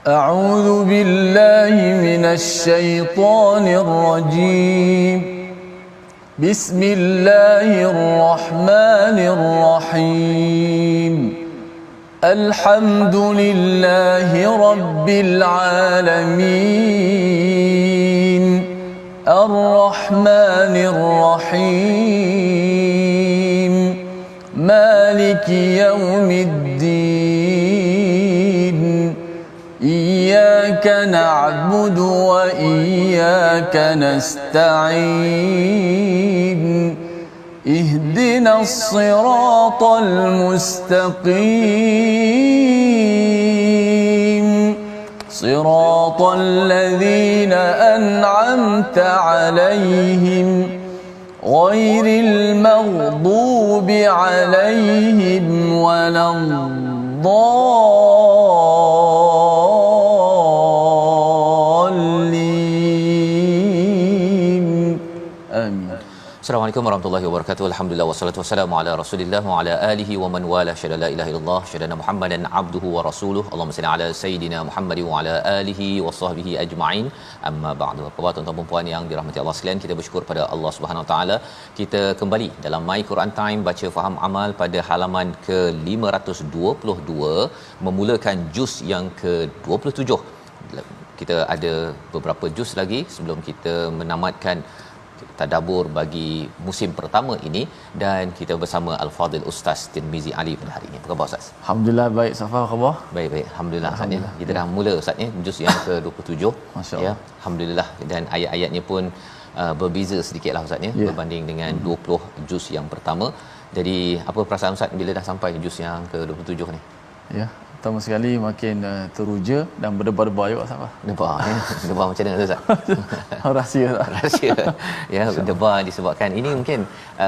أعوذ بالله من الشيطان الرجيم. بسم الله الرحمن الرحيم. الحمد لله رب العالمين الرحمن الرحيم مالك يوم الدين إياك نعبد وإياك نستعين اهدنا الصراط المستقيم صراط الذين أنعمت عليهم غير المغضوب عليهم ولا الضالين آمين. Assalamualaikum warahmatullahi wabarakatuh. Alhamdulillah wassalatu wassalamu ala Rasulillah wa ala alihi wa man wala syada la ilaha illallah syadana Muhammadan abduhu wa rasuluhu. Allahumma salli ala sayidina Muhammad wa ala alihi wa sahbihi ajma'in. Amma ba'du. Apa tuan-tuan dan puan yang dirahmati Allah sekalian, kita bersyukur pada Allah Subhanahu wa taala. Kita kembali dalam My Quran Time baca faham amal pada halaman ke-522 memulakan juz yang ke-27. Kita ada beberapa juz lagi sebelum kita menamatkan tadabbur bagi musim pertama ini, dan kita bersama Al-Fadil Ustaz Tirmizi Ali pada hari ini. Apa khabar Ustaz? Alhamdulillah baik. Safa, khabar? Baik. Alhamdulillah Ustaz ya. Kita dah mula Ustaz ya juz yang ke-27. Masya-Allah. Ya, alhamdulillah, dan ayat-ayatnya pun berbeza sedikitlah Ustaz ya berbanding dengan 20 juz yang pertama. Jadi apa perasaan Ustaz bila dah sampai juz yang ke-27 ni? Ya, pertama sekali makin teruja dan berdebar-debar juga Safa. Debar ya. Debar macam mana Ustaz? Rahsia tak? Rahsia. Ya, berdebar disebabkan ini mungkin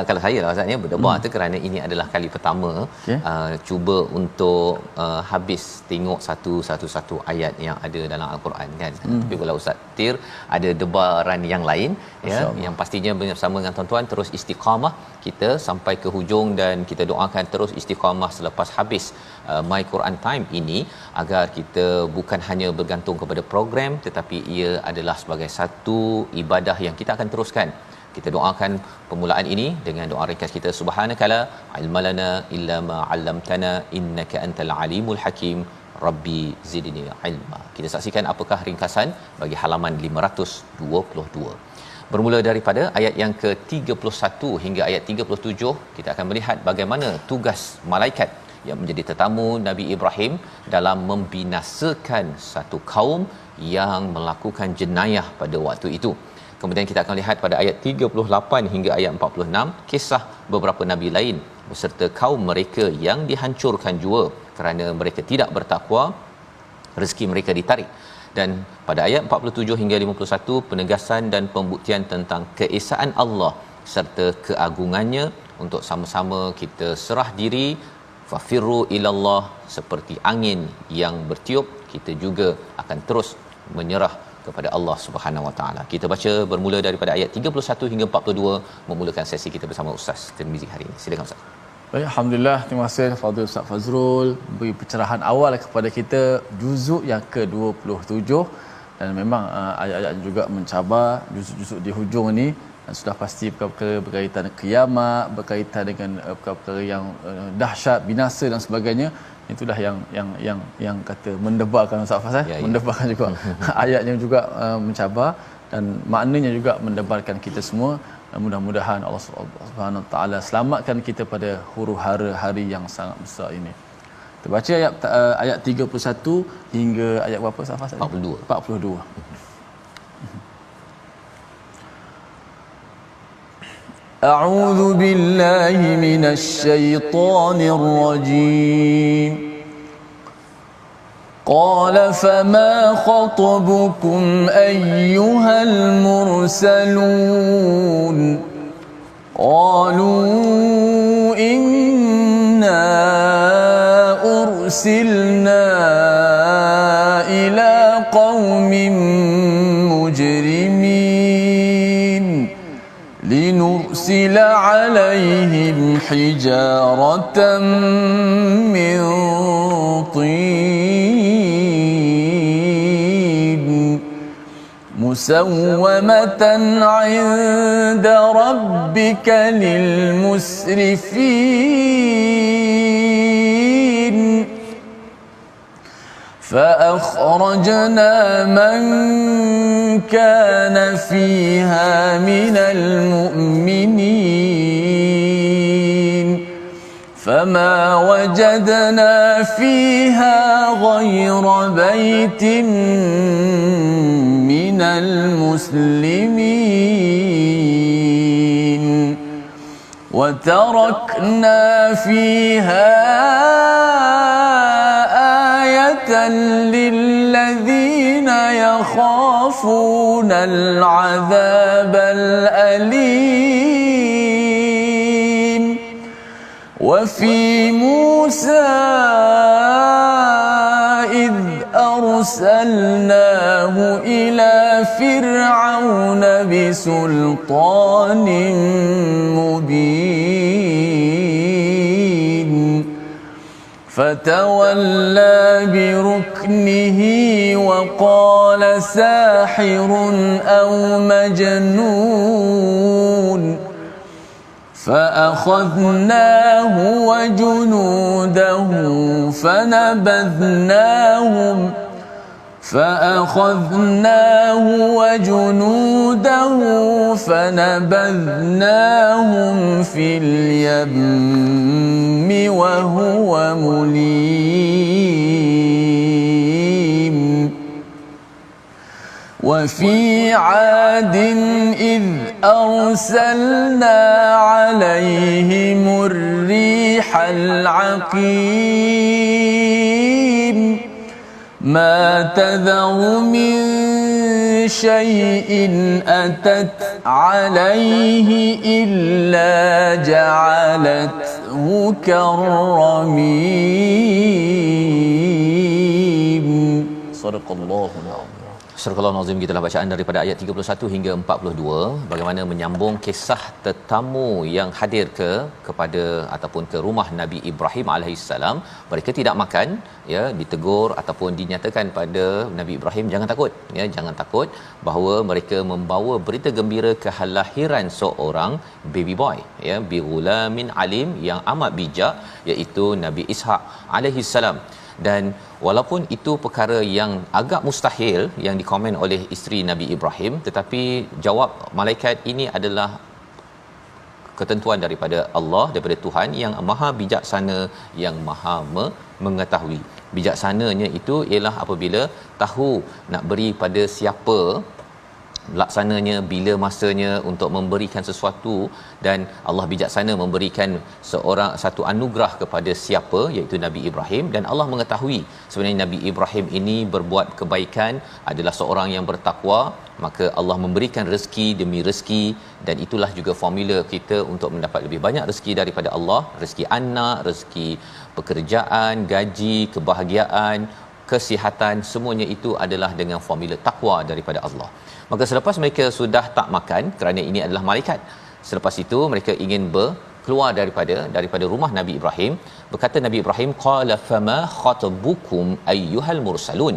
kalau saya lah Ustaz ya, berdebar tu kerana ini adalah kali pertama cuba untuk habis tengok satu ayat yang ada dalam Al-Quran kan. Tapi kalau Ustaz Tir ada debaran yang lain ya, yang pastinya bersama dengan tuan-tuan terus istiqamah kita sampai ke hujung, dan kita doakan terus istiqamah selepas habis My Quran Time ini, agar kita bukan hanya bergantung kepada program tetapi ia adalah sebagai satu ibadah yang kita akan teruskan. Kita doakan permulaan ini dengan doa ringkas kita, subhanakala ilmalana illa ma 'allamtana innaka antal alimul hakim rabbi zidni ilma. Kita saksikan apakah ringkasan bagi halaman 522. Bermula daripada ayat yang ke-31 hingga ayat 37, kita akan melihat bagaimana tugas malaikat yang menjadi tetamu Nabi Ibrahim dalam membinasakan satu kaum yang melakukan jenayah pada waktu itu. Kemudian kita akan lihat pada ayat 38 hingga ayat 46 kisah beberapa nabi lain beserta kaum mereka yang dihancurkan jua kerana mereka tidak bertakwa, rezeki mereka ditarik. Dan pada ayat 47 hingga 51 penegasan dan pembuktian tentang keesaan Allah serta keagungannya untuk sama-sama kita serah diri, fafirru ilallah, seperti angin yang bertiup kita juga akan terus menyerah kepada Allah Subhanahu Wa Taala. Kita baca bermula daripada ayat 31 hingga 42 memulakan sesi kita bersama Ustaz Tirmizi hari ini. Silakan Ustaz. Baik, alhamdulillah, terima kasih Fadil Ustaz Fazrul beri pencerahan awal kepada kita juzuk yang ke-27, dan memang ayat-ayat juga mencabar. Juzuk-juzuk di hujung ini sudah pasti perkara-perkara berkaitan kiamat, berkaitan dengan perkara-perkara yang dahsyat, binasa dan sebagainya. Itulah yang kata mendebarkan Ustaz Faz, mendebarkan juga ayatnya juga mencabar, dan maknanya juga mendebarkan kita semua. Mudah-mudahan Allah Subhanahu Wa Taala selamatkan kita pada huru-hara hari yang sangat besar ini. Kita baca ayat 31 hingga ayat berapa Ustaz Faz? 42. A'udzu billahi minasy syaithanir rajim. قال فما خطبكم أيها المرسلون قالوا إنا أرسلنا إلى قوم مجرمين لنرسل عليهم حجارة من طين مسومة عند ربك للمسرفين فأخرجنا من كان فيها من المؤمنين فما وجدنا فيها غير بيت من المسلمين وتركنا فيها آية للذين يخافون العذاب الأليم وفي موسى إذ أرسلناه إلى فرعون بسلطان مبين فتولى بركنه وقال ساحر أو مجنون فأخذناه وجنوده فنبذناهم في اليم وهو مليم وفي عاد إذ أرسلنا عليهم الريح العقيم ما تذر من شيء أتت عليه إلا جعلته كالرميم صدق الله العظيم. Surah Al-Nazim, gitulah bacaan daripada ayat 31 hingga 42, bagaimana menyambung kisah tetamu yang hadir kepada ataupun ke rumah Nabi Ibrahim alaihissalam. Mereka tidak makan, ya, ditegur ataupun dinyatakan pada Nabi Ibrahim jangan takut, ya, jangan takut bahawa mereka membawa berita gembira kelahiran seorang baby boy, ya, bi ghulamin alim, yang amat bijak, iaitu Nabi Ishaq alaihissalam. Dan walaupun itu perkara yang agak mustahil yang dikomen oleh isteri Nabi Ibrahim, tetapi jawab malaikat ini adalah ketentuan daripada Allah, daripada Tuhan yang maha bijaksana, yang maha mengetahui. Bijaksananya itu ialah apabila tahu nak beri pada siapa, laksananya bila masanya untuk memberikan sesuatu, dan Allah bijaksana memberikan satu anugerah kepada siapa, iaitu Nabi Ibrahim. Dan Allah mengetahui sebenarnya Nabi Ibrahim ini berbuat kebaikan, adalah seorang yang bertakwa, maka Allah memberikan rezeki demi rezeki. Dan itulah juga formula kita untuk mendapat lebih banyak rezeki daripada Allah, rezeki anak, rezeki pekerjaan, gaji, kebahagiaan, kesihatan, semuanya itu adalah dengan formula takwa daripada Allah. Maka selepas mereka sudah tak makan, kerana ini adalah malaikat, selepas itu mereka ingin keluar daripada rumah Nabi Ibrahim. Berkata Nabi Ibrahim, qala fama khatabukum ayyuhal mursalun,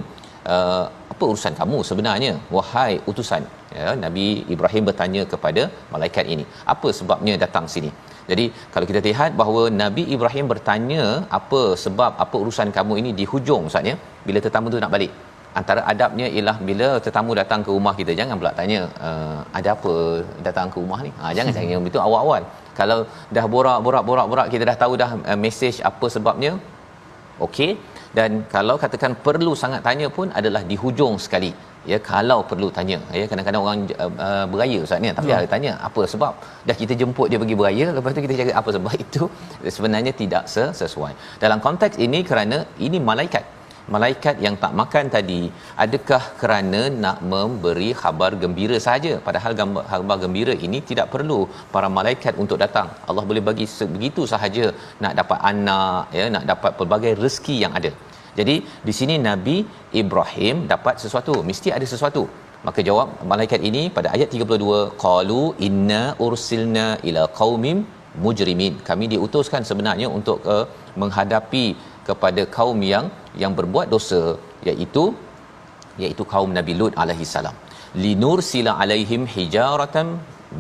apa urusan kamu sebenarnya wahai utusan, ya. Nabi Ibrahim bertanya kepada malaikat ini, apa sebabnya datang sini. Jadi kalau kita lihat bahawa Nabi Ibrahim bertanya apa sebab, apa urusan kamu ini, di hujung Ustaz, ya, bila tetamu tu nak balik. Antara adabnya ialah bila tetamu datang ke rumah kita, jangan pula tanya ada apa datang ke rumah ni. Jangan yang itu awal-awal. Kalau dah borak kita dah tahu dah mesej apa sebabnya, okey. Dan kalau katakan perlu sangat tanya pun adalah di hujung sekali, ya, kalau perlu tanya, ya. Kadang-kadang orang beraya Ustaz ni, tapi ada tanya apa sebab, dah kita jemput dia pergi beraya, lepas tu kita cakap apa sebab, itu sebenarnya tidak sesuai dalam konteks ini. Kerana ini malaikat yang tak makan tadi, adakah kerana nak memberi khabar gembira saja? Padahal khabar gembira ini tidak perlu para malaikat untuk datang. Allah boleh bagi begitu sahaja, nak dapat anak, ya, nak dapat pelbagai rezeki yang ada. Jadi di sini Nabi Ibrahim dapat sesuatu, mesti ada sesuatu. Maka jawab malaikat ini pada ayat 32, qalu inna ursilna ila qaumin mujrimin, kami diutuskan sebenarnya untuk menghadapi kepada kaum yang berbuat dosa, iaitu kaum Nabi Lut alaihi salam. linursila alaihim hijaratan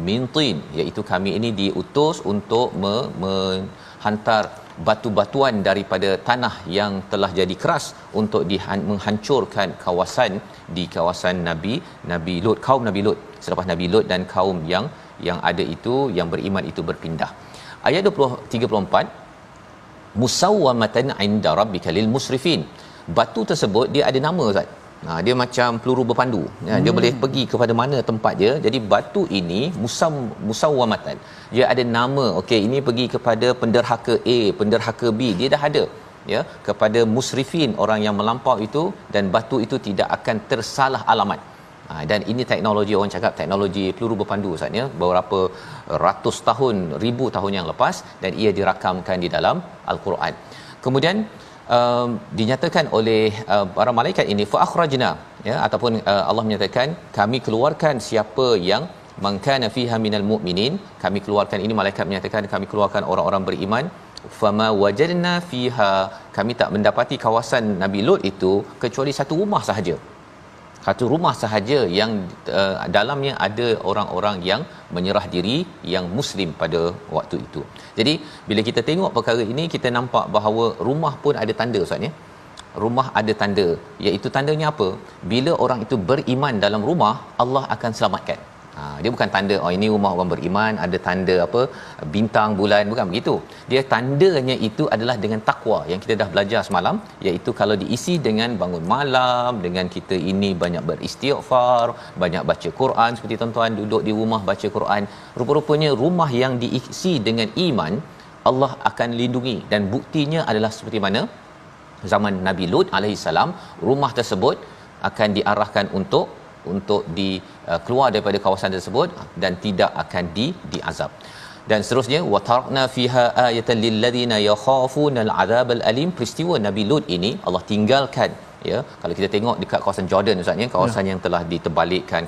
min tin, iaitu kami ini diutus untuk menghantar batu-batuan daripada tanah yang telah jadi keras untuk menghancurkan kawasan di kawasan Nabi Lut, kaum Nabi Lut, selepas Nabi Lut dan kaum yang ada itu, yang beriman itu berpindah. Ayat 34, musawwamatan 'inda rabbika lil musrifin. Batu tersebut dia ada nama, Ustaz. Dia macam peluru berpandu. Dia boleh pergi kepada mana tempat dia. Jadi batu ini musawwamatan. Dia ada nama. Okey, ini pergi kepada penderhaka A, penderhaka B. Dia dah ada, ya, kepada musrifin, orang yang melampau itu, dan batu itu tidak akan tersalah alamat. Dan ini teknologi, orang cakap teknologi peluru berpandu, Ustaz, ya, beberapa ratus tahun, ribu tahun yang lepas, dan ia dirakamkan di dalam Al-Quran. Kemudian dinyatakan oleh para malaikat ini, fa akhrajna, ya, ataupun Allah menyatakan kami keluarkan siapa yang mangkana fiha minal mu'minin, kami keluarkan, ini malaikat menyatakan kami keluarkan orang-orang beriman, fama wajadna fiha, kami tak mendapati kawasan Nabi Lut itu kecuali satu rumah sahaja, satu rumah sahaja yang dalamnya ada orang-orang yang menyerah diri, yang muslim pada waktu itu. Jadi bila kita tengok perkara ini, kita nampak bahawa rumah pun ada tanda, Ustaz, ya. Rumah ada tanda, iaitu tandanya apa? Bila orang itu beriman dalam rumah, Allah akan selamatkan. Dia bukan tanda ini rumah orang beriman, ada tanda apa bintang, bulan, bukan begitu. Dia tandanya itu adalah dengan takwa yang kita dah belajar semalam, iaitu kalau diisi dengan bangun malam, dengan kita ini banyak beristighfar, banyak baca Quran, seperti tuan-tuan duduk di rumah baca Quran, rupa-rupanya rumah yang diisi dengan iman, Allah akan lindungi. Dan buktinya adalah seperti mana zaman Nabi Lut alaihi salam, rumah tersebut akan diarahkan untuk keluar daripada kawasan tersebut dan tidak akan diazab. Dan seterusnya, wa tarakna fiha ayatan lil ladina yakhafuna al adzabal alim. Peristiwa Nabi Lut ini Allah tinggalkan, ya. Kalau kita tengok dekat kawasan Jordan, Ustaz, ya, kawasan yang telah diterbalikkan,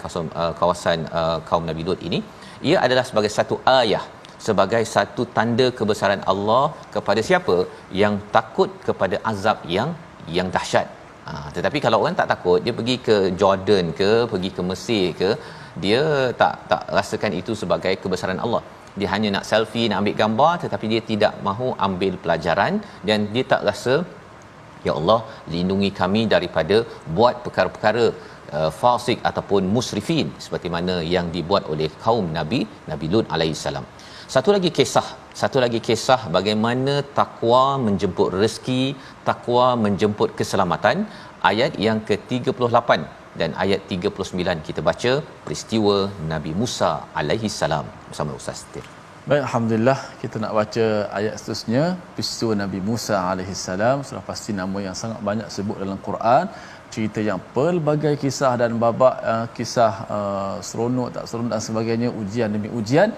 kawasan kaum Nabi Lut ini, ia adalah sebagai satu ayah, sebagai satu tanda kebesaran Allah kepada siapa yang takut kepada azab yang dahsyat. Tetapi kalau orang tak takut, dia pergi ke Jordan ke, pergi ke Mesir ke, dia tak rasakan itu sebagai kebesaran Allah. Dia hanya nak selfie, nak ambil gambar, tetapi dia tidak mahu ambil pelajaran, dan dia tak rasa, ya Allah, lindungi kami daripada buat perkara-perkara fasik ataupun musrifin seperti mana yang dibuat oleh kaum Nabi Lut alaihissalam. Satu lagi kisah bagaimana takwa menjemput rezeki, takwa menjemput keselamatan. Ayat yang ke-38 dan ayat 39 kita baca peristiwa Nabi Musa alaihi salam bersama Ustaz Tir. Baik, alhamdulillah, kita nak baca ayat seterusnya, peristiwa Nabi Musa alaihi salam. Sudah pasti nama yang sangat banyak sebut dalam Quran, cerita yang pelbagai kisah dan babak, kisah seronok tak seronok dan sebagainya, ujian demi ujian.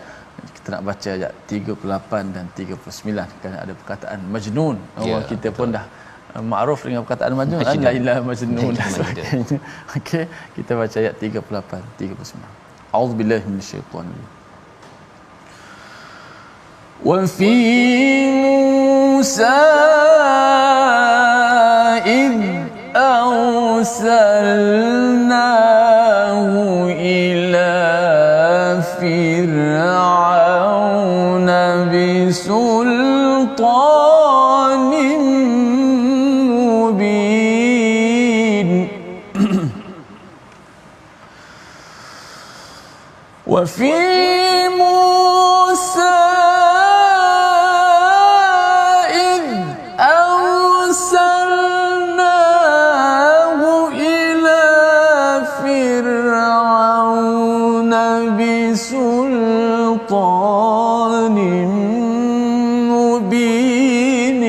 Kita nak baca ayat 38 dan 39 kerana ada perkataan majnun. Orang kita pun dah makruf dengan perkataan majnun, Laila majnun dan sebagainya. Okey, kita baca ayat 38 39. A'udzubillahi minasyaitanir rajim. Wa fi Musa id arsalnahu ila فرعون بسلطان مبين وفي موسى إذ أرسلناه إلى فرعون بسلطان مبين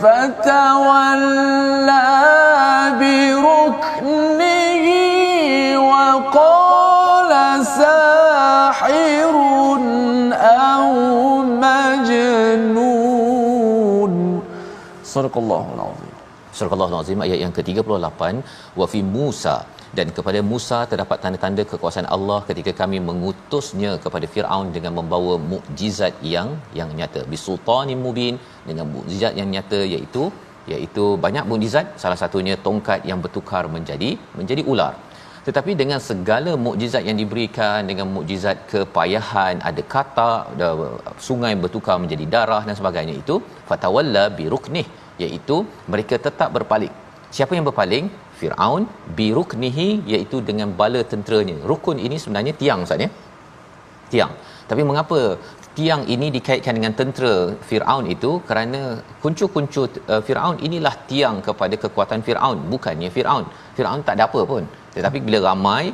فتولى بركنه وقال ساحر أو مجنون. صدق الله العظيم. Surah Al-Azim ayat yang ke-38, wa fi Musa, dan kepada Musa terdapat tanda-tanda kekuasaan Allah ketika kami mengutusnya kepada Firaun dengan membawa mukjizat yang nyata, bisultanin mubin, dengan mukjizat yang nyata, iaitu banyak mukjizat, salah satunya tongkat yang bertukar menjadi ular. Tetapi dengan segala mukjizat yang diberikan, dengan mukjizat kepayahan, ada katak, ada sungai bertukar menjadi darah dan sebagainya, itu fatawalla biruknih, iaitu mereka tetap berpaling. Siapa yang berpaling? Firaun, biruknihi, iaitu dengan bala tenteranya. Rukun ini sebenarnya tiang, Ustaz ya. Tiang. Tapi mengapa tiang ini dikaitkan dengan tentera Firaun itu? Kerana kuncu-kuncu Firaun inilah tiang kepada kekuatan Firaun, bukannya Firaun. Firaun tak ada apa pun. Tetapi bila ramai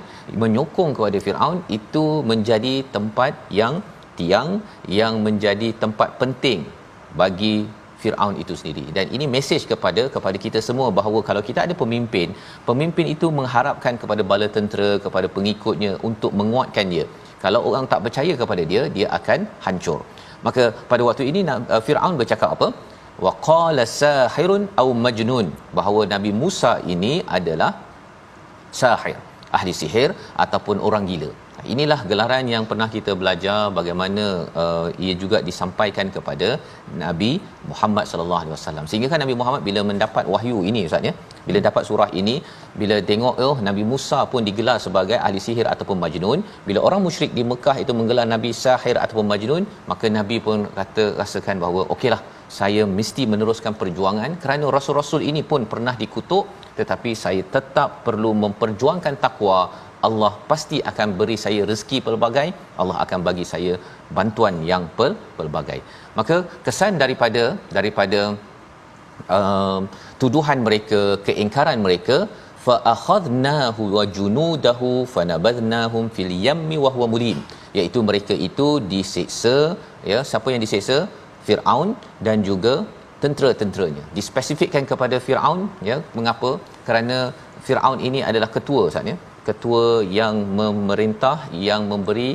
menyokong kepada Firaun, itu menjadi tempat yang tiang yang menjadi tempat penting bagi Firaun itu sendiri. Dan ini mesej kepada kita semua bahawa kalau kita ada pemimpin itu mengharapkan kepada bala tentera, kepada pengikutnya untuk menguatkan dia. Kalau orang tak percaya kepada dia, dia akan hancur. Maka pada waktu ini Firaun bercakap apa? Wa qala sahirun aw majnun, bahawa Nabi Musa ini adalah sahir, ahli sihir ataupun orang gila. Inilah gelaran yang pernah kita belajar bagaimana ia juga disampaikan kepada Nabi Muhammad sallallahu alaihi wasallam. Sehingga kan Nabi Muhammad bila mendapat wahyu ini, Ustaz ya, bila dapat surah ini, bila tengok Nabi Musa pun digelar sebagai ahli sihir ataupun majnun, bila orang musyrik di Mekah itu menggelar Nabi sahir ataupun majnun, maka Nabi pun rasakan bahawa okeylah, saya mesti meneruskan perjuangan kerana rasul-rasul ini pun pernah dikutuk, tetapi saya tetap perlu memperjuangkan takwa. Allah pasti akan beri saya rezeki pelbagai, Allah akan bagi saya bantuan yang pelbagai. Maka kesan daripada tuduhan mereka, keingkaran mereka, fa akhadnahu wa junudahu fanabadnahum fil yammi wa huwa mulim, iaitu mereka itu diseksa, ya. Siapa yang diseksa? Firaun dan juga tentera-tenteranya. Dispesifikkan kepada Firaun, ya. Mengapa? Kerana Firaun ini adalah ketua, Ustaz ya, ketua yang memerintah, yang memberi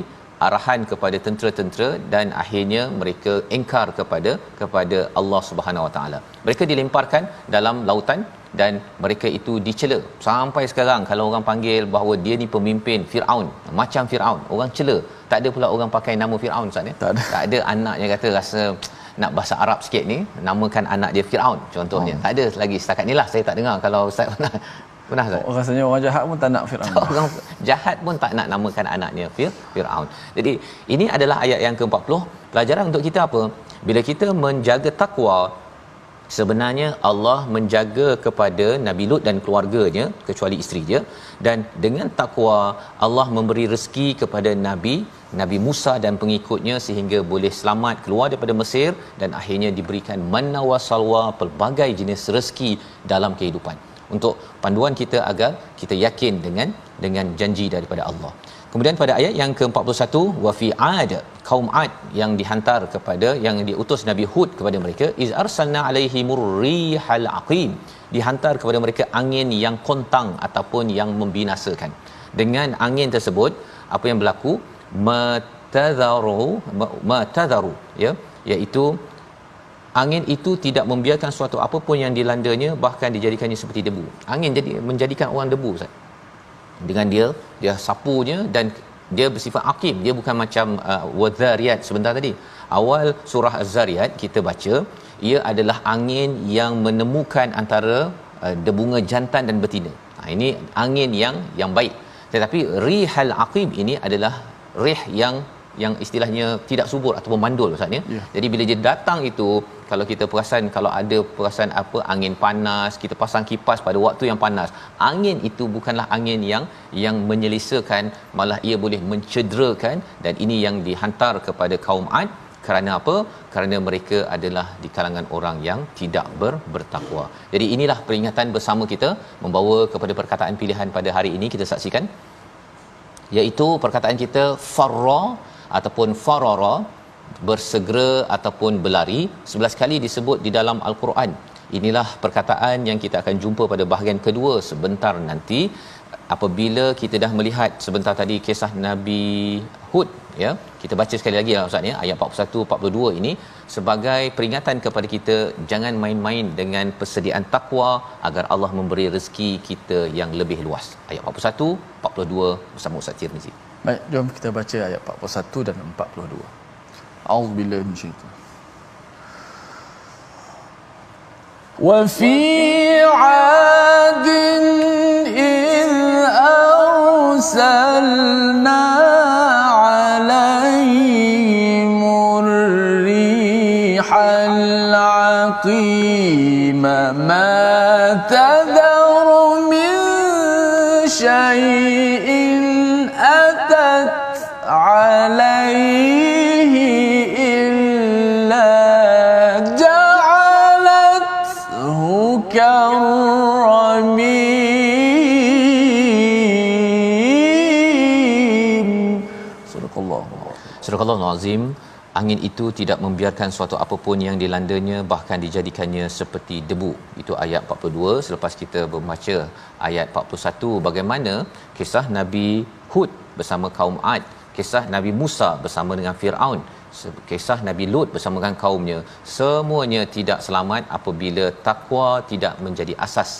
arahan kepada tentera-tentera, dan akhirnya mereka engkar kepada Allah Subhanahu Wa Taala. Mereka dilemparkan dalam lautan dan mereka itu dicela. Sampai sekarang kalau orang panggil bahawa dia ni pemimpin Firaun, macam Firaun, orang cela. Tak ada pula orang pakai nama Firaun, Ustaz ya. Tak ada anaknya kata rasa nak bahasa Arab sikit ni, namakan anak dia Firaun contohnya. Tak ada lagi setakat ni lah, saya tak dengar. Kalau Ustaz pernah tak? Rasanya orang jahat pun tak nak Firaun. Orang jahat pun tak nak namakan anaknya Firaun. Jadi ini adalah ayat yang ke-40. Pelajaran untuk kita apa? Bila kita menjaga takwa, sebenarnya Allah menjaga kepada Nabi Lut dan keluarganya, kecuali isteri dia. Dan dengan takwa, Allah memberi rezeki kepada Nabi Musa dan pengikutnya sehingga boleh selamat keluar daripada Mesir, dan akhirnya diberikan manna wa salwa, pelbagai jenis rezeki dalam kehidupan, untuk panduan kita agar kita yakin dengan janji daripada Allah. Kemudian pada ayat yang ke-41, wa fi 'ad, kaum 'ad yang dihantar kepada, yang diutus Nabi Hud kepada mereka, iz arsalna alaihimur rihal aqim, dihantar kepada mereka angin yang kontang ataupun yang membinasakan. Dengan angin tersebut apa yang berlaku? Matadharu, ya, iaitu angin itu tidak membiarkan suatu apapun yang dilandanya, bahkan dijadikannya seperti debu. Angin menjadikan orang debu, Ustaz. Dengan dia sapunya, dan dia bersifat aqim. Dia bukan macam wadhariyat sebentar tadi. Awal surah Az-Zariyat kita baca, ia adalah angin yang menemukan antara debunga jantan dan betina. Ini angin yang baik. Tetapi rihal aqim ini adalah rih yang istilahnya tidak subur ataupun mandul, Ustaz ya. Jadi bila dia datang itu, kalau kita perasan, kalau ada perasan apa, angin panas, kita pasang kipas pada waktu yang panas, angin itu bukanlah angin yang menyelisakan, malah ia boleh mencederakan. Dan ini yang dihantar kepada kaum 'Ad. Kerana apa? Kerana mereka adalah di kalangan orang yang tidak bertakwa. Jadi inilah peringatan bersama kita, membawa kepada perkataan pilihan pada hari ini. Kita saksikan, iaitu perkataan kita farra ataupun farara, bersegera ataupun berlari. 11 kali disebut di dalam Al-Quran. Inilah perkataan yang kita akan jumpa pada bahagian kedua sebentar nanti, apabila kita dah melihat sebentar tadi kisah Nabi Hud, ya. Kita baca sekali lagi lah, Ustaz ya, ayat 41 42 ini sebagai peringatan kepada kita, jangan main-main dengan persediaan takwa agar Allah memberi rezeki kita yang lebih luas. Ayat 41 42 bersama Ustaz Tirmizi. Baik, jom kita baca ayat 41 dan 42. A'udzubillahi minasyaitanir. Wa fi 'adin idh العقيم ما تذر من شيء أتت عليه إلا جعلته كالرميم. صدق الله. Surah Al-Azim. Angin itu tidak membiarkan suatu apapun yang dilandanya, bahkan dijadikannya seperti debu. Itu ayat 42. Selepas kita membaca ayat 41, bagaimana kisah Nabi Hud bersama kaum Ad, kisah Nabi Musa bersama dengan Firaun, kisah Nabi Lut bersama dengan kaumnya, semuanya tidak selamat apabila takwa tidak menjadi asas.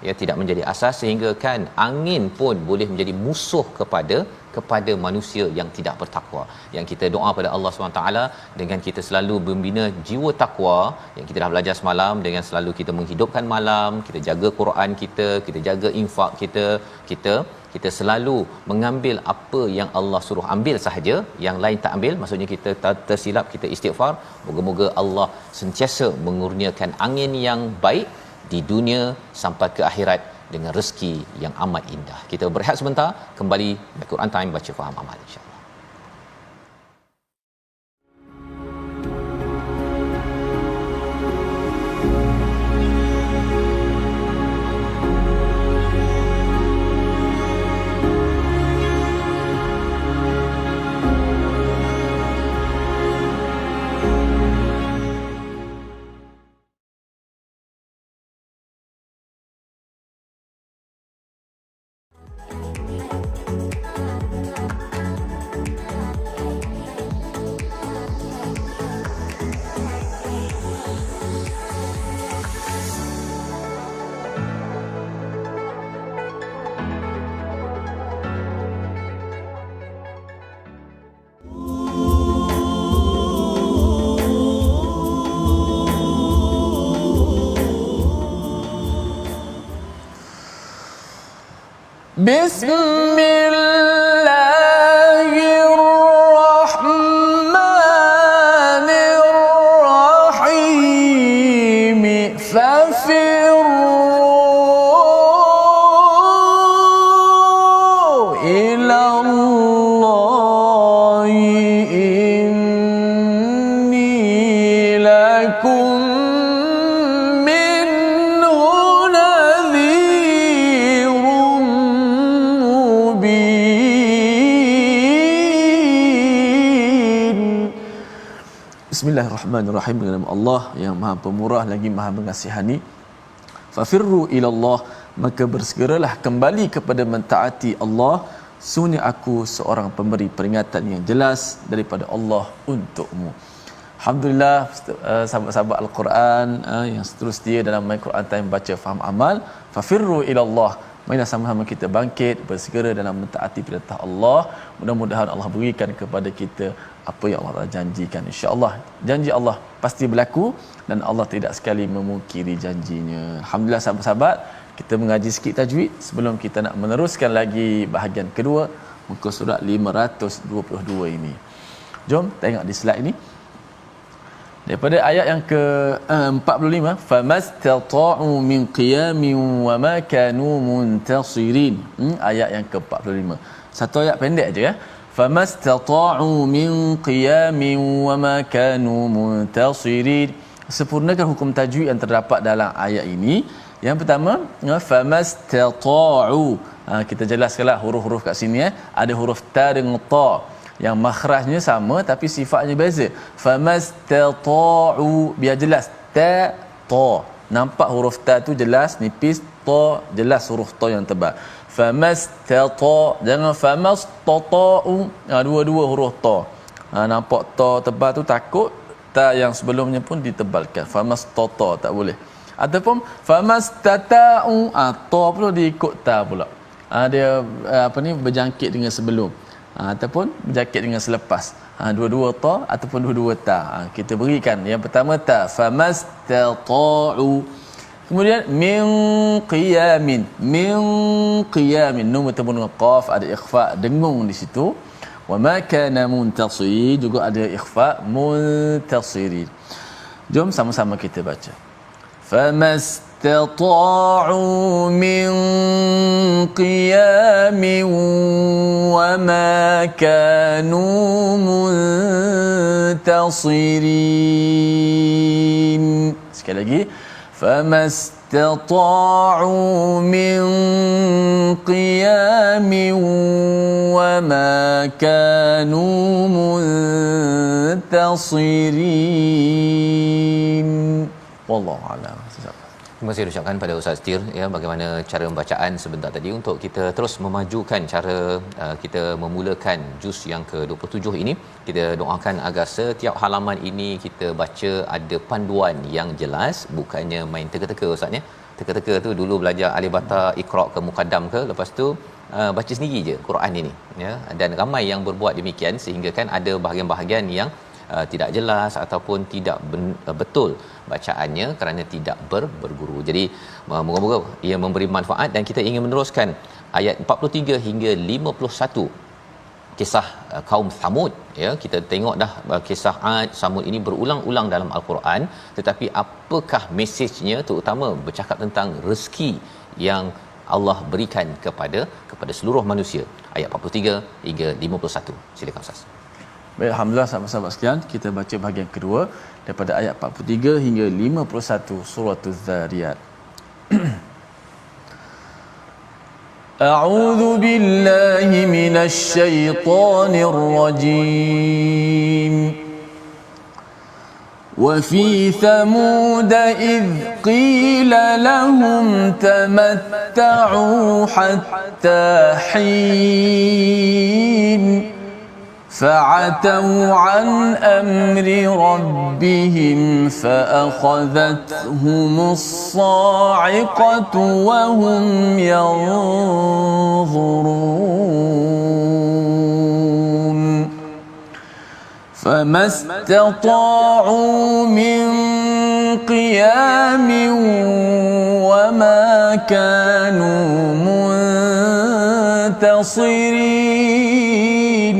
Ya, tidak menjadi asas, sehingga kan angin pun boleh menjadi musuh kepada manusia yang tidak bertakwa. Yang kita doa pada Allah SWT dengan kita selalu membina jiwa takwa yang kita dah belajar semalam, dengan selalu kita menghidupkan malam, kita jaga Quran kita jaga infak kita selalu mengambil apa yang Allah suruh ambil sahaja, yang lain tak ambil, maksudnya kita tersilap, kita istighfar. Moga-moga Allah sentiasa mengurniakan angin yang baik di dunia sampai ke akhirat dengan rezeki yang amat indah. Kita berehat sebentar, kembali Quran Time, baca faham amal insya-Allah. Bismillahirrahmanirrahim. Fafirru ilallahi inni lakum Bismillahirrahmanirrahim. Dengan nama Allah yang Maha Pemurah lagi Maha Mengasihani. Fafirru ilallah, maka bersegeralah kembali kepada mentaati Allah. Sungguh aku seorang pemberi peringatan yang jelas daripada Allah untukmu. Alhamdulillah, sahabat-sahabat Al-Quran yang seterusnya dalam My Quran Time baca faham amal. Fafirru ilallah, marilah sama-sama kita bangkit bersegera dalam mentaati perintah Allah. Mudah-mudahan Allah berikan kepada kita apa yang Allah janjikan. Insya-Allah janji Allah pasti berlaku dan Allah tidak sekali memungkiri janjinya. Alhamdulillah sahabat-sahabat, kita mengaji sikit tajwid sebelum kita nak meneruskan lagi bahagian kedua muka surat 522 ini. Jom tengok di slide ini. Daripada ayat yang ke-45, famastata'u min qiyamin wa ma kanu muntasirin. Ayat yang ke-45. Satu ayat pendek aja ya. Famastata'u min qiyamin wa ma kanu muntasirin. Sempurnakan hukum tajwid yang terdapat dalam ayat ini. Yang pertama, famastata'u. Kita jelaskanlah huruf-huruf kat sini ya. Ada huruf ta dengan ta yang makhrajnya sama tapi sifatnya beza. Famastata'u, biar jelas ta ta. Nampak huruf ta tu jelas nipis, ta jelas huruf ta yang tebal. Famastata, jangan famastata'u. Dua-dua huruf ta. Nampak ta tebal tu takut ta yang sebelumnya pun ditebalkan. Famastata tak boleh. Ataupun famastata'u, ta pula diikut ta pula. Dia berjangkit dengan sebelum. Ataupun berjangkit dengan selepas. Dua-dua ta ataupun dua-dua ta. Kita berikan yang pertama ta, famastata'u. Kemudian min qiyamin. Nun bertemu dengan qaf, ada ikhfa dengung di situ. Wa ma kana muntasir, juga ada ikhfa muntasirin. Jom sama-sama kita baca. Famastata'u min qiyamin wa ma kanu muntasirin. Sekali lagi. فَمَسْتَطَاعُوا مِنْ قِيَامٍ وَمَا كَانُوا مُنْتَصِرِينَ والله أعلم. Terima kasih ucapkan pada Ustaz Tir ya, bagaimana cara pembacaan sebentar tadi untuk kita terus memajukan cara kita memulakan juz yang ke-27 ini. Kita doakan agar setiap halaman ini kita baca ada panduan yang jelas, bukannya main teka-teka Ustaz ya. Teka-teka tu dulu belajar alif bata iqra ke muqaddam ke, lepas tu baca sendiri je Quran ini ya, dan ramai yang berbuat demikian sehingga kan ada bahagian-bahagian yang tidak jelas ataupun tidak betul bacaannya kerana tidak berguru. Jadi moga-moga ia memberi manfaat, dan kita ingin meneruskan ayat 43 hingga 51 kisah kaum Thamud ya. Kita tengok dah kisah Ad, Samud ini berulang-ulang dalam al-Quran, tetapi apakah mesejnya, terutama bercakap tentang rezeki yang Allah berikan kepada seluruh manusia. Ayat 43 hingga 51. Silakan Ustaz. Baik, alhamdulillah sahabat-sahabat sekalian, kita baca bahagian kedua daripada ayat 43 hingga 51 surah Az-Zariyat. A'udzu billahi minasy syaithanir rajim. وفي ثمود إذ قيل لهم تمتعوا حتى حين فعتوا عن أمر ربهم فأخذتهم الصاعقة وهم ينظرون فما استطاعوا من قيام وما كانوا منتصرين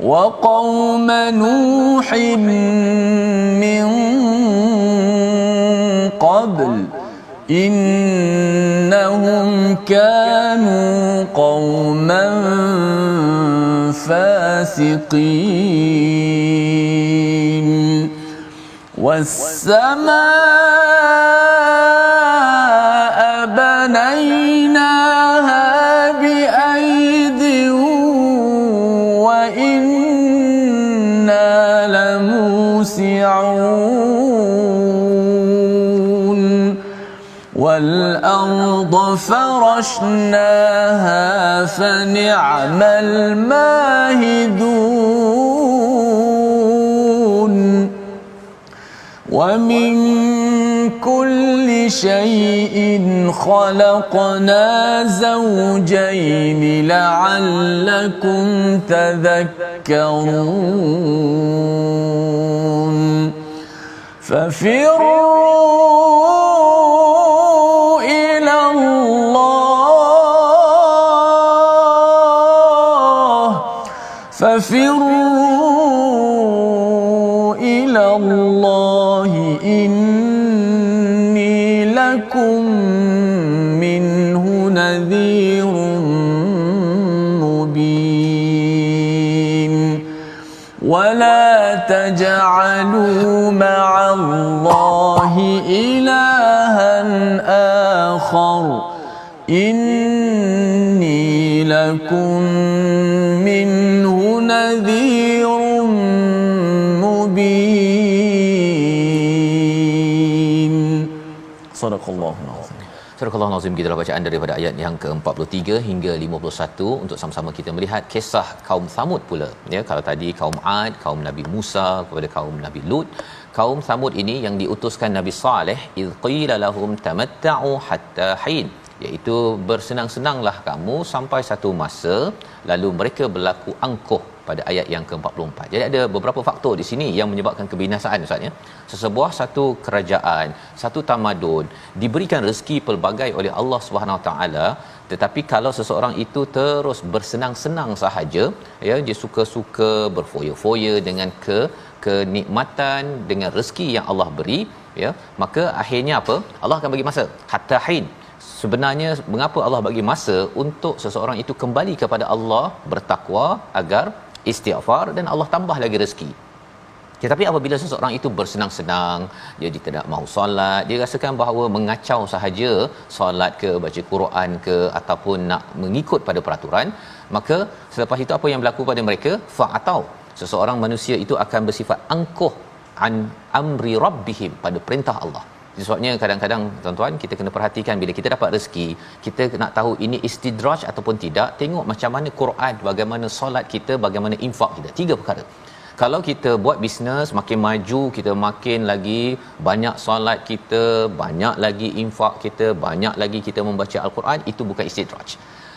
وقوم نوح من قبل إنهم كانوا قوما فاسقين والسماء بنيناها بأيد وإنا لموسعون والأرض فرشناها فنعم الماهدون ومن كل شيء خلقنا زوجين لعلكم تذكرون ففروا إلى الله إني لكم منه نذير مبين ولا تجعلوا مع الله إلها آخر إني لكم منه نذير مبين صدق الله العظيم. Surah Al-Nazim, kita bacaan daripada ayat yang ke-43 hingga 51 untuk sama-sama kita melihat kisah kaum Thamud pula ya. Kalau tadi kaum Ad, kaum Nabi Musa kepada kaum Nabi Lut, kaum Thamud ini yang diutuskan Nabi Saleh, iz qila lahum tamatta'u hatta hin, iaitu bersenang-senanglah kamu sampai satu masa, lalu mereka berlaku angkuh pada ayat yang ke-44. Jadi ada beberapa faktor di sini yang menyebabkan kebinasaan Ustaz ya. Sesebuah satu kerajaan, satu tamadun diberikan rezeki pelbagai oleh Allah Subhanahu Wa Taala, tetapi kalau seseorang itu terus bersenang-senang sahaja ya, dia suka-suka berfoya-foya dengan kenikmatan, dengan rezeki yang Allah beri ya, maka akhirnya apa? Allah akan bagi masa hatta hin. Sebenarnya mengapa Allah bagi masa untuk seseorang itu kembali kepada Allah, bertakwa, agar istighfar, dan Allah tambah lagi rezeki. Tetapi apabila seseorang itu bersenang-senang, dia tidak mahu solat, dia rasakan bahawa mengacau sahaja solat ke, baca Quran ke, ataupun nak mengikut pada peraturan, maka selepas itu apa yang berlaku pada mereka? Fa'atau. Seseorang manusia itu akan bersifat angkuh an amri rabbihim, pada perintah Allah. Sebabnya kadang-kadang tuan-tuan, kita kena perhatikan bila kita dapat rezeki, kita nak tahu ini istidraj ataupun tidak, tengok macam mana Quran, bagaimana solat kita, bagaimana infak kita. 3 perkara. Kalau kita buat bisnes, makin maju, kita makin lagi banyak solat kita, banyak lagi infak kita, banyak lagi kita membaca Al-Quran, itu bukan istidraj.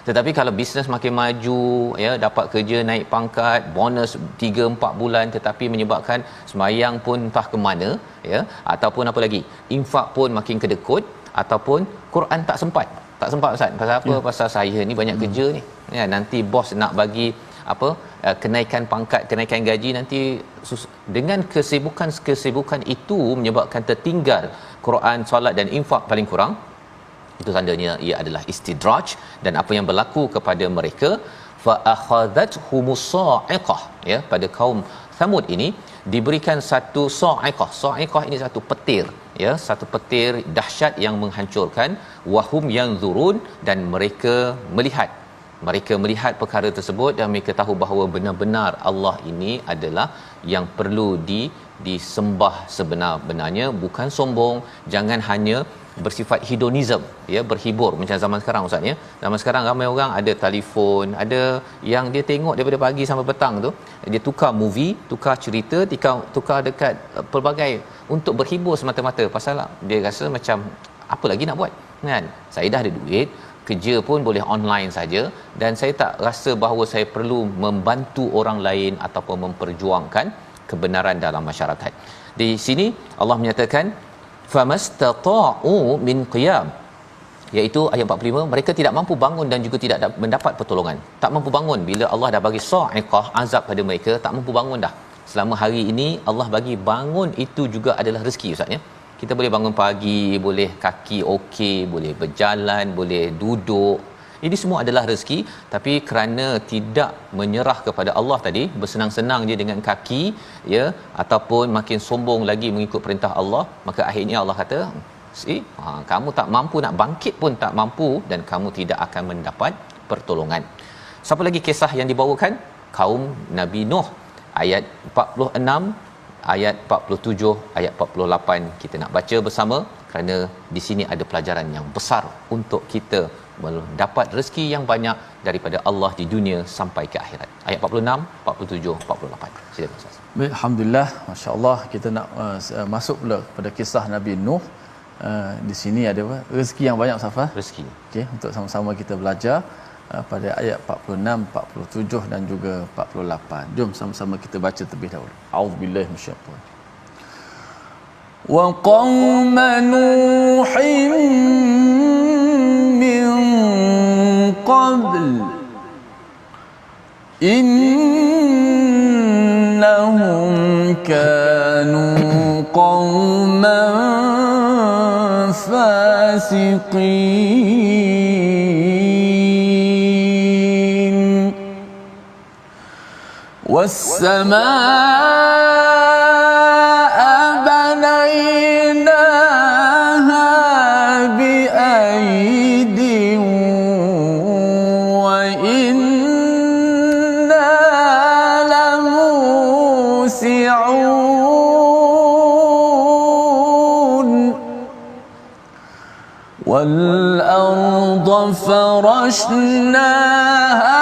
Tetapi kalau bisnes makin maju ya, dapat kerja, naik pangkat, bonus 3-4 bulan, tetapi menyebabkan sembahyang pun entah ke mana ya, ataupun apa lagi, infak pun makin kedekut, ataupun Quran tak sempat Ustaz. Pasal apa? Pasal saya ni banyak kerja ni ya, nanti bos nak bagi apa, kenaikan pangkat, kenaikan gaji, nanti dengan kesibukan itu menyebabkan tertinggal Quran, solat dan infak paling kurang. Itu tandanya ia adalah istidraj. Dan apa yang berlaku kepada mereka, fa akhadhathumus sa'iqah ya, pada kaum Thamud ini diberikan satu sa'iqah. Sa'iqah ini satu petir ya, satu petir dahsyat yang menghancurkan. Wahum yanzurun, dan mereka melihat perkara tersebut, dan mereka tahu bahawa benar-benar Allah ini adalah yang perlu disembah sebenar-benarnya, bukan sombong. Jangan hanya bersifat hedonism ya, berhibur macam zaman sekarang Ustaz ya. Zaman sekarang ramai orang ada telefon, ada yang dia tengok daripada pagi sampai petang tu, dia tukar movie, tukar cerita, tukar dekat pelbagai untuk berhibur semata-mata. Pasal dia rasa macam apa lagi nak buat kan, saya dah ada duit, kerja pun boleh online saja, dan saya tak rasa bahawa saya perlu membantu orang lain ataupun memperjuangkan kebenaran dalam masyarakat. Di sini Allah menyatakan famastata'u min qiyam, iaitu ayat 45, mereka tidak mampu bangun dan juga tidak mendapat pertolongan. Tak mampu bangun bila Allah dah bagi sa'iqah, azab pada mereka, tak mampu bangun dah. Selama hari ini Allah bagi bangun itu juga adalah rezeki Ustaz ya. Kita boleh bangun pagi, boleh kaki okey, boleh berjalan, boleh duduk. Ini semua adalah rezeki, tapi kerana tidak menyerah kepada Allah tadi, bersenang-senang je dengan kaki ya, ataupun makin sombong lagi mengikut perintah Allah, maka akhirnya Allah kata, kamu tak mampu nak bangkit pun tak mampu, dan kamu tidak akan mendapat pertolongan. Siapa lagi kisah yang dibawakan? Kaum Nabi Nuh, ayat 46, ayat 47, ayat 48 kita nak baca bersama, kerana di sini ada pelajaran yang besar untuk kita mendapat rezeki yang banyak daripada Allah di dunia sampai ke akhirat. Ayat 46, 47, 48. Silakan Ustaz. Baik, alhamdulillah, masya-Allah, kita nak masuk pula pada kisah Nabi Nuh. Di sini ada apa? Rezeki yang banyak Safa. Rezeki. Okey, untuk sama-sama kita belajar pada ayat 46, 47 dan juga 48. Jom sama-sama kita baca terlebih dahulu. Auzubillahi minasyaitanir rajim. Wa qaum nuhin min qabl innahum kanu qauman fasiqin was-samaa'a banaynaha bi'aydin wa inna lamusi'un wal-arda farashnāhā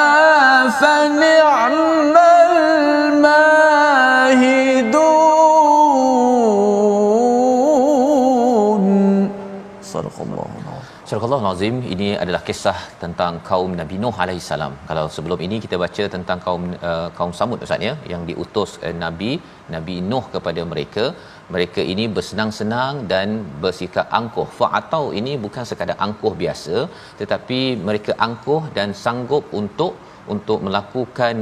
fani'mal mahidun. Sadaqallahu alazim. Surah Al-Azim, ini adalah kisah tentang kaum Nabi Nuh alaihissalam. Kalau sebelum ini kita baca tentang kaum Samud Ustaz ya, yang diutus Nabi Nuh kepada mereka. Mereka ini bersenang-senang dan bersikap angkuh. Fa'atau ini bukan sekadar angkuh biasa, tetapi mereka angkuh dan sanggup untuk melakukan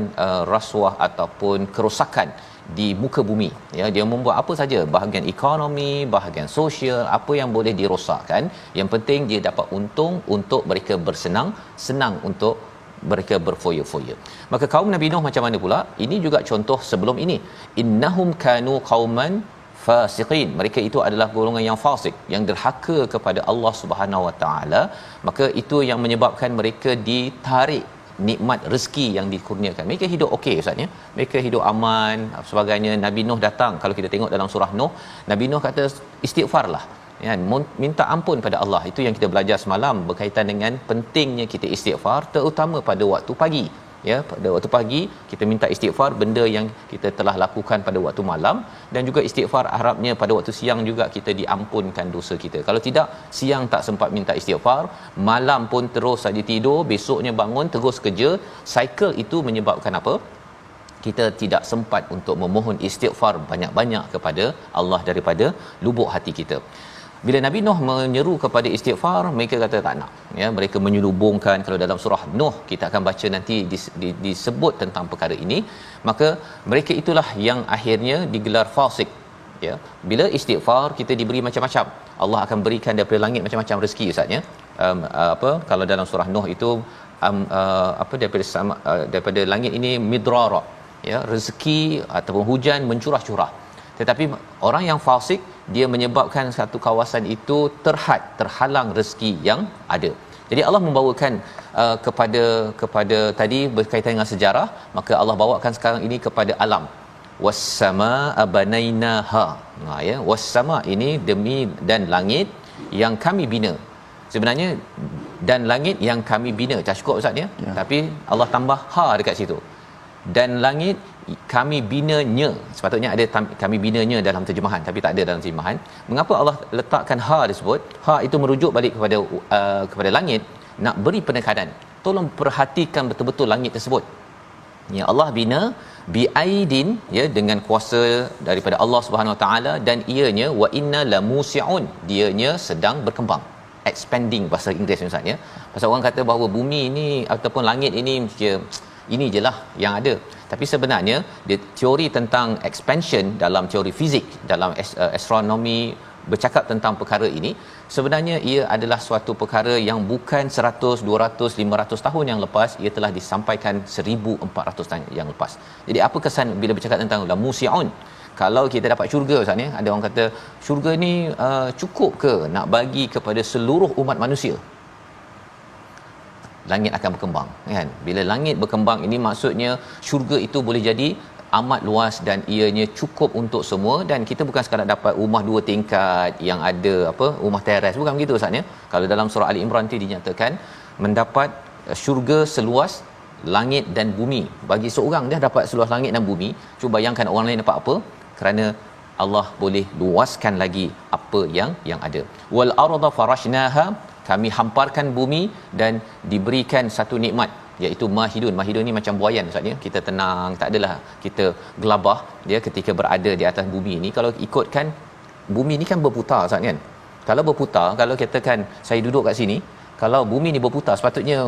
rasuah ataupun kerosakan di muka bumi ya. Dia membuat apa saja, bahagian ekonomi, bahagian sosial, apa yang boleh dirosakkan, yang penting dia dapat untung untuk mereka senang untuk mereka berfoya-foya. Maka kaum Nabi Nuh macam mana pula? Ini juga contoh sebelum ini. Innahum kanu qauman fasiqin. Mereka itu adalah golongan yang fasik, yang derhaka kepada Allah Subhanahu Wa Taala. Maka itu yang menyebabkan mereka ditarik nikmat rezeki yang dikurniakan. Mereka hidup okey Ustaz ya. Mereka hidup aman sebagainya. Nabi Nuh datang, kalau kita tengok dalam surah Nuh, Nabi Nuh kata istighfarlah ya, minta ampun pada Allah. Itu yang kita belajar semalam berkaitan dengan pentingnya kita istighfar, terutama pada waktu pagi ya. Pada waktu pagi kita minta istighfar benda yang kita telah lakukan pada waktu malam, dan juga istighfar harapnya pada waktu siang juga kita diampunkan dosa kita. Kalau tidak, siang tak sempat minta istighfar, malam pun terus saja tidur, besoknya bangun terus kerja. Cycle itu menyebabkan apa? Kita tidak sempat untuk memohon istighfar banyak-banyak kepada Allah daripada lubuk hati kita. Bila Nabi Nuh menyeru kepada istighfar, mereka kata tak nak ya. Mereka menyelubungkan. Kalau dalam surah Nuh kita akan baca nanti disebut tentang perkara ini. Maka mereka itulah yang akhirnya digelar fasik ya. Bila istighfar kita diberi macam-macam, Allah akan berikan daripada langit macam-macam rezeki Ustaz ya. Kalau dalam surah Nuh itu daripada langit ini midrara ya, rezeki ataupun hujan mencurah-curah. Tetapi orang yang fasik, dia menyebabkan satu kawasan itu terhalang rezeki yang ada. Jadi Allah membawakan kepada tadi berkaitan dengan sejarah, maka Allah bawakan sekarang ini kepada alam. Was-samaa banainaha. Ya, was-sama ini demi dan langit yang kami bina. Sebenarnya dan langit yang kami bina tak cukup Ustaz ya. Tapi Allah tambah ha dekat situ. Dan langit kami binanya. Sepatutnya ada kami binanya dalam terjemahan, tapi tak ada dalam terjemahan. Mengapa Allah letakkan ha disebut? Ha itu merujuk balik kepada langit, nak beri penekanan. Tolong perhatikan betul-betul langit tersebut. Ya, Allah bina biaidin ya, dengan kuasa daripada Allah Subhanahu Wa Taala, dan ianya wa inna lamusiun, dianya sedang berkembang, expanding bahasa Inggeris Ustaz ya. Pasal orang kata bahawa bumi ini ataupun langit ini ini je lah yang ada. Tapi sebenarnya dia teori tentang expansion dalam teori fizik, dalam astronomi bercakap tentang perkara ini, sebenarnya ia adalah suatu perkara yang bukan 100, 200, 500 tahun yang lepas, ia telah disampaikan 1400 tahun yang lepas. Jadi apa kesan bila bercakap tentang la musiun? Kalau kita dapat syurga Ustaz ni, ada orang kata syurga ni cukup ke nak bagi kepada seluruh umat manusia? Langit akan berkembang kan. Bila langit berkembang ini maksudnya syurga itu boleh jadi amat luas dan ianya cukup untuk semua. Dan kita bukan sekadar dapat rumah 2 tingkat yang ada rumah teres, bukan begitu Ustaz ya. Kalau dalam surah Ali Imran itu dinyatakan mendapat syurga seluas langit dan bumi. Bagi seorang dia dapat seluas langit dan bumi, cuba bayangkan orang lain dapat apa? Kerana Allah boleh luaskan lagi apa yang ada. Wal arda farashnaha, kami hamparkan bumi dan diberikan satu nikmat, iaitu mahidun. Mahidun ni macam buaian Ustaz ya. Kita tenang, tak adalah kita gelabah dia ketika berada di atas bumi ni. Kalau ikutkan bumi ni kan berputar Ustaz kan. Kalau berputar, kalau katakan saya duduk kat sini, kalau bumi ni berputar, sepatutnya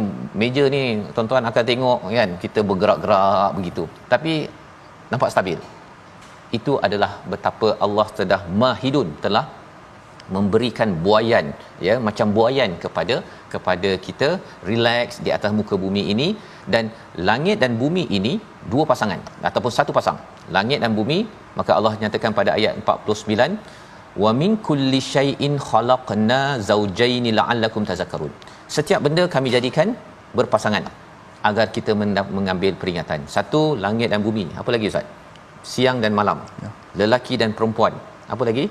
meja ni tuan-tuan akan tengok kan, kita bergerak-gerak begitu. Tapi nampak stabil. Itu adalah betapa Allah sudah mahidun, telah memberikan buaian ya, macam buaian kepada kita relax di atas muka bumi ini. Dan langit dan bumi ini dua pasangan ataupun satu pasang, langit dan bumi. Maka Allah nyatakan pada ayat 49, wa min kulli syai'in khalaqna zawjayn la'allakum tazakkarun. Setiap benda kami jadikan berpasangan agar kita mengambil peringatan. Satu, langit dan bumi. Apa lagi Ustaz? Siang dan malam, lelaki dan perempuan. Apa lagi?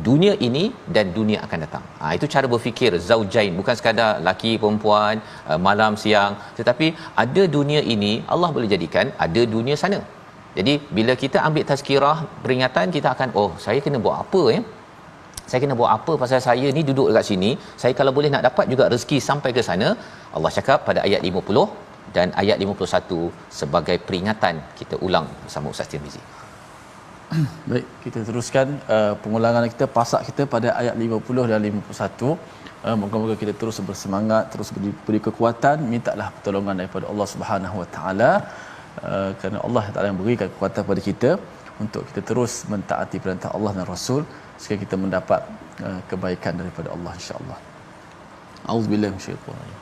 Dunia ini dan dunia akan datang. Itu cara berfikir zaujain, bukan sekadar laki perempuan, malam siang, tetapi ada dunia ini Allah boleh jadikan ada dunia sana. Jadi bila kita ambil tazkirah peringatan, kita akan saya kena buat apa ya? Saya kena buat apa pasal saya ni duduk dekat sini, saya kalau boleh nak dapat juga rezeki sampai ke sana. Allah cakap pada ayat 50 dan ayat 51 sebagai peringatan. Kita ulang bersama Ustaz Tirmizi. Baik, kita teruskan pengulangan kita, pasak kita pada ayat 50 dan 51. Moga-moga kita terus bersemangat, terus beri kekuatan, mintalah pertolongan daripada Allah Subhanahu Wa Taala, kerana Allah Taala yang berikan kekuatan kepada kita untuk kita terus mentaati perintah Allah dan Rasul sehingga kita mendapat kebaikan daripada Allah, insya-Allah. Auzubillahi minasyaitanir rajim.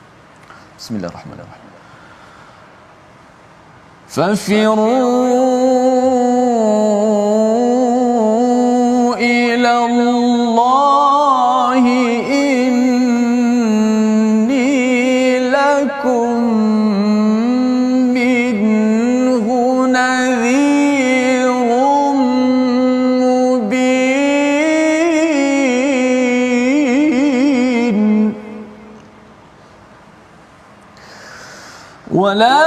Bismillahirrahmanirrahim. فَفِرُّوا إِلَى اللَّهِ إِنِّي لَكُمْ مِنْهُ نَذِيرٌ مُبِينٌ وَلَا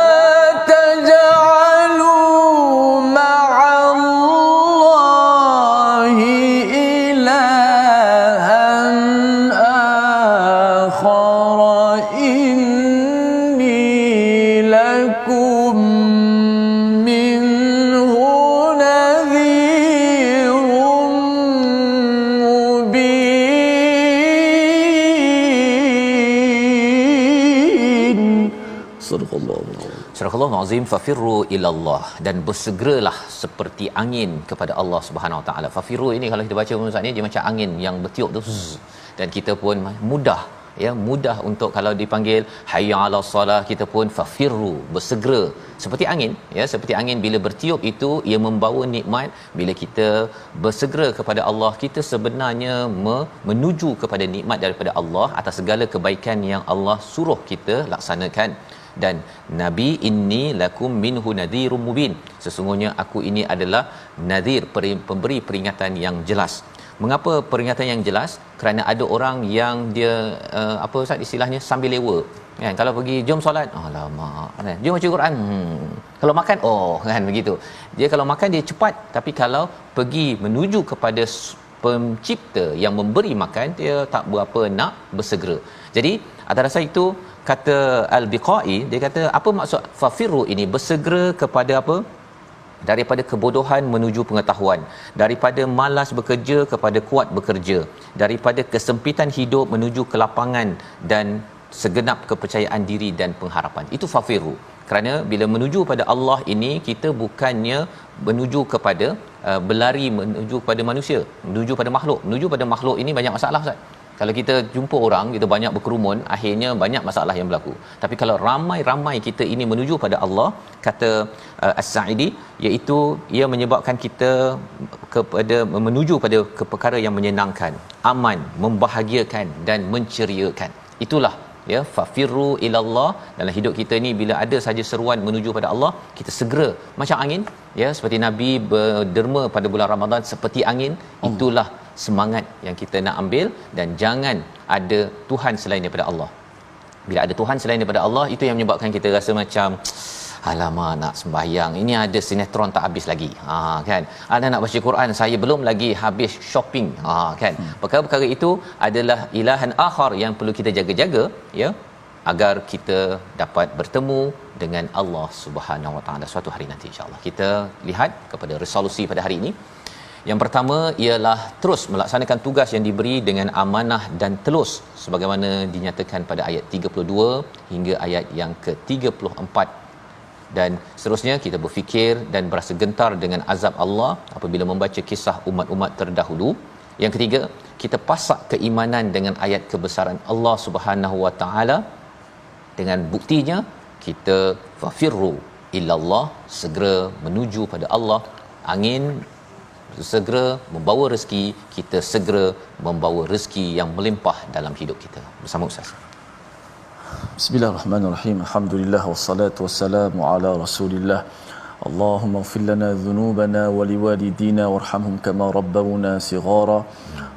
Surah Al-Azim. Fafirru ilallah, dan bersegeralah seperti angin kepada Allah Subhanahu Wa Taala. Fafirru ini kalau kita baca Ustaz ni, dia macam angin yang bertiup tu, dan kita pun mudah, ya, mudah untuk kalau dipanggil hayya 'alas salah, kita pun fafirru, bersegera seperti angin, ya, seperti angin bila bertiup itu ia membawa nikmat. Bila kita bersegera kepada Allah, kita sebenarnya menuju kepada nikmat daripada Allah atas segala kebaikan yang Allah suruh kita laksanakan. Dan Nabi, inni lakum minhu nadhirum mubin, sesungguhnya aku ini adalah nadhir, pemberi peringatan yang jelas. Mengapa peringatan yang jelas? Kerana ada orang yang dia apa Ustaz istilahnya, sambil lewa kan, kalau pergi jom solat, alamak kan, jom baca Quran, kalau makan kan begitu. Dia kalau makan dia cepat, tapi kalau pergi menuju kepada pencipta yang memberi makan, dia tak berapa nak bersegera. Jadi atas dasar itu kata Al-Biqai, dia kata apa maksud fafirru ini? Bersegera kepada apa? Daripada kebodohan menuju pengetahuan, daripada malas bekerja kepada kuat bekerja, daripada kesempitan hidup menuju kelapangan dan segenap kepercayaan diri dan pengharapan. Itu fafirru. Kerana bila menuju pada Allah ini, kita bukannya menuju kepada berlari menuju kepada manusia, menuju pada makhluk. Menuju pada makhluk ini banyak masalah Ustaz. Kalau kita jumpa orang, kita banyak berkerumun, akhirnya banyak masalah yang berlaku. Tapi kalau ramai-ramai kita ini menuju pada Allah, kata As-Sa'idi, iaitu ia menyebabkan kita kepada menuju pada perkara yang menyenangkan, aman, membahagiakan dan menceriakan. Itulah, ya, fafirru ilallah. Dalam hidup kita ni bila ada saja seruan menuju pada Allah, kita segera macam angin, ya, seperti Nabi berderma pada bulan Ramadan seperti angin. Itulah semangat yang kita nak ambil, dan jangan ada Tuhan selain daripada Allah. Bila ada Tuhan selain daripada Allah, itu yang menyebabkan kita rasa macam alamak, nak sembahyang ini ada sinetron tak habis lagi, kan, ada nak baca Quran saya belum lagi habis shopping, kan. Perkara-perkara itu adalah ilahan akhar yang perlu kita jaga-jaga, ya, agar kita dapat bertemu dengan Allah Subhanahu Wa Taala suatu hari nanti, insya-Allah. Kita lihat kepada resolusi pada hari ini. Yang pertama ialah terus melaksanakan tugas yang diberi dengan amanah dan telus, sebagaimana dinyatakan pada ayat 32 hingga ayat yang ke-34. Dan seterusnya kita berfikir dan berasa gentar dengan azab Allah apabila membaca kisah umat-umat terdahulu. Yang ketiga, kita pasak keimanan dengan ayat kebesaran Allah Subhanahu Wa Taala. Dengan buktinya kita fafirru illallah, segera menuju pada Allah. Angin segera membawa rezeki, kita segera membawa rezeki yang melimpah dalam hidup kita. Bersama Ustaz. Bismillahirrahmanirrahim. Alhamdulillah wassalatu wassalamu ala Rasulillah. Allahumma ighfir lana dhunubana wa liwalidina warhamhum kama rabbawna shighara.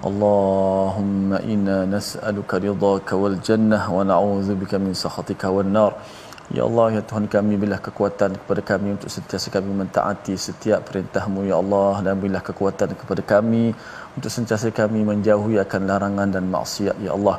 Allahumma inna nas'aluka ridhaka wal jannah wa na'udzubika min sakhatika wan nar. Ya Allah, ya Tuhan kami, berilah kekuatan kepada kami untuk sentiasa kami mentaati setiap perintah-Mu ya Allah, dan berilah kekuatan kepada kami untuk sentiasa kami menjauhi akan larangan dan maksiat ya Allah.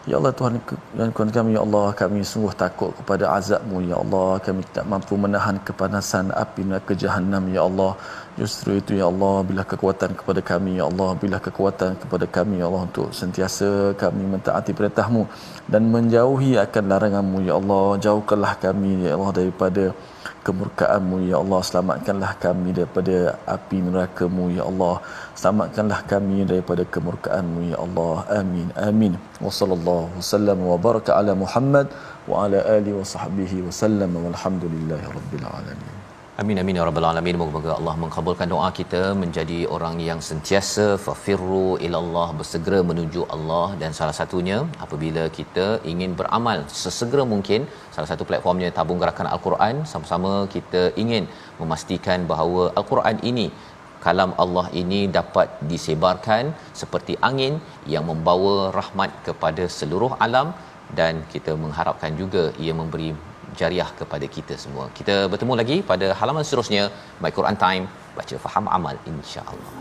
Ya Allah Tuhan dan Tuhan kami ya Allah, kami sungguh takut kepada azab-Mu ya Allah. Kami tidak mampu menahan kepanasan api neraka jahanam ya Allah. Justru itu ya Allah, berilah kekuatan kepada kami ya Allah, berilah kekuatan kepada kami ya Allah untuk sentiasa kami mentaati perintah-Mu dan menjauhi akan larangan-Mu ya Allah. Jauhkanlah kami ya Allah daripada kemurkaan-Mu ya Allah. Selamatkanlah kami daripada api neraka-Mu ya Allah. Selamatkanlah kami daripada kemurkaan-Mu ya Allah. Amin amin. Wa sallallahu wasallam wa baraka ala Muhammad wa ala alihi wa sahbihi wasallam walhamdulillahi rabbil alamin. Amin amin ya rabbal alamin. Moga-moga Allah mengabulkan doa kita menjadi orang yang sentiasa fafirru ilallah, bersegera menuju Allah. Dan salah satunya apabila kita ingin beramal sesegera mungkin, salah satu platformnya Tabung Gerakan Al-Quran. Sama-sama kita ingin memastikan bahawa Al-Quran ini, kalam Allah ini dapat disebarkan seperti angin yang membawa rahmat kepada seluruh alam, dan kita mengharapkan juga ia memberi jariah kepada kita semua. Kita bertemu lagi pada halaman seterusnya My Quran Time, baca faham amal insya-Allah.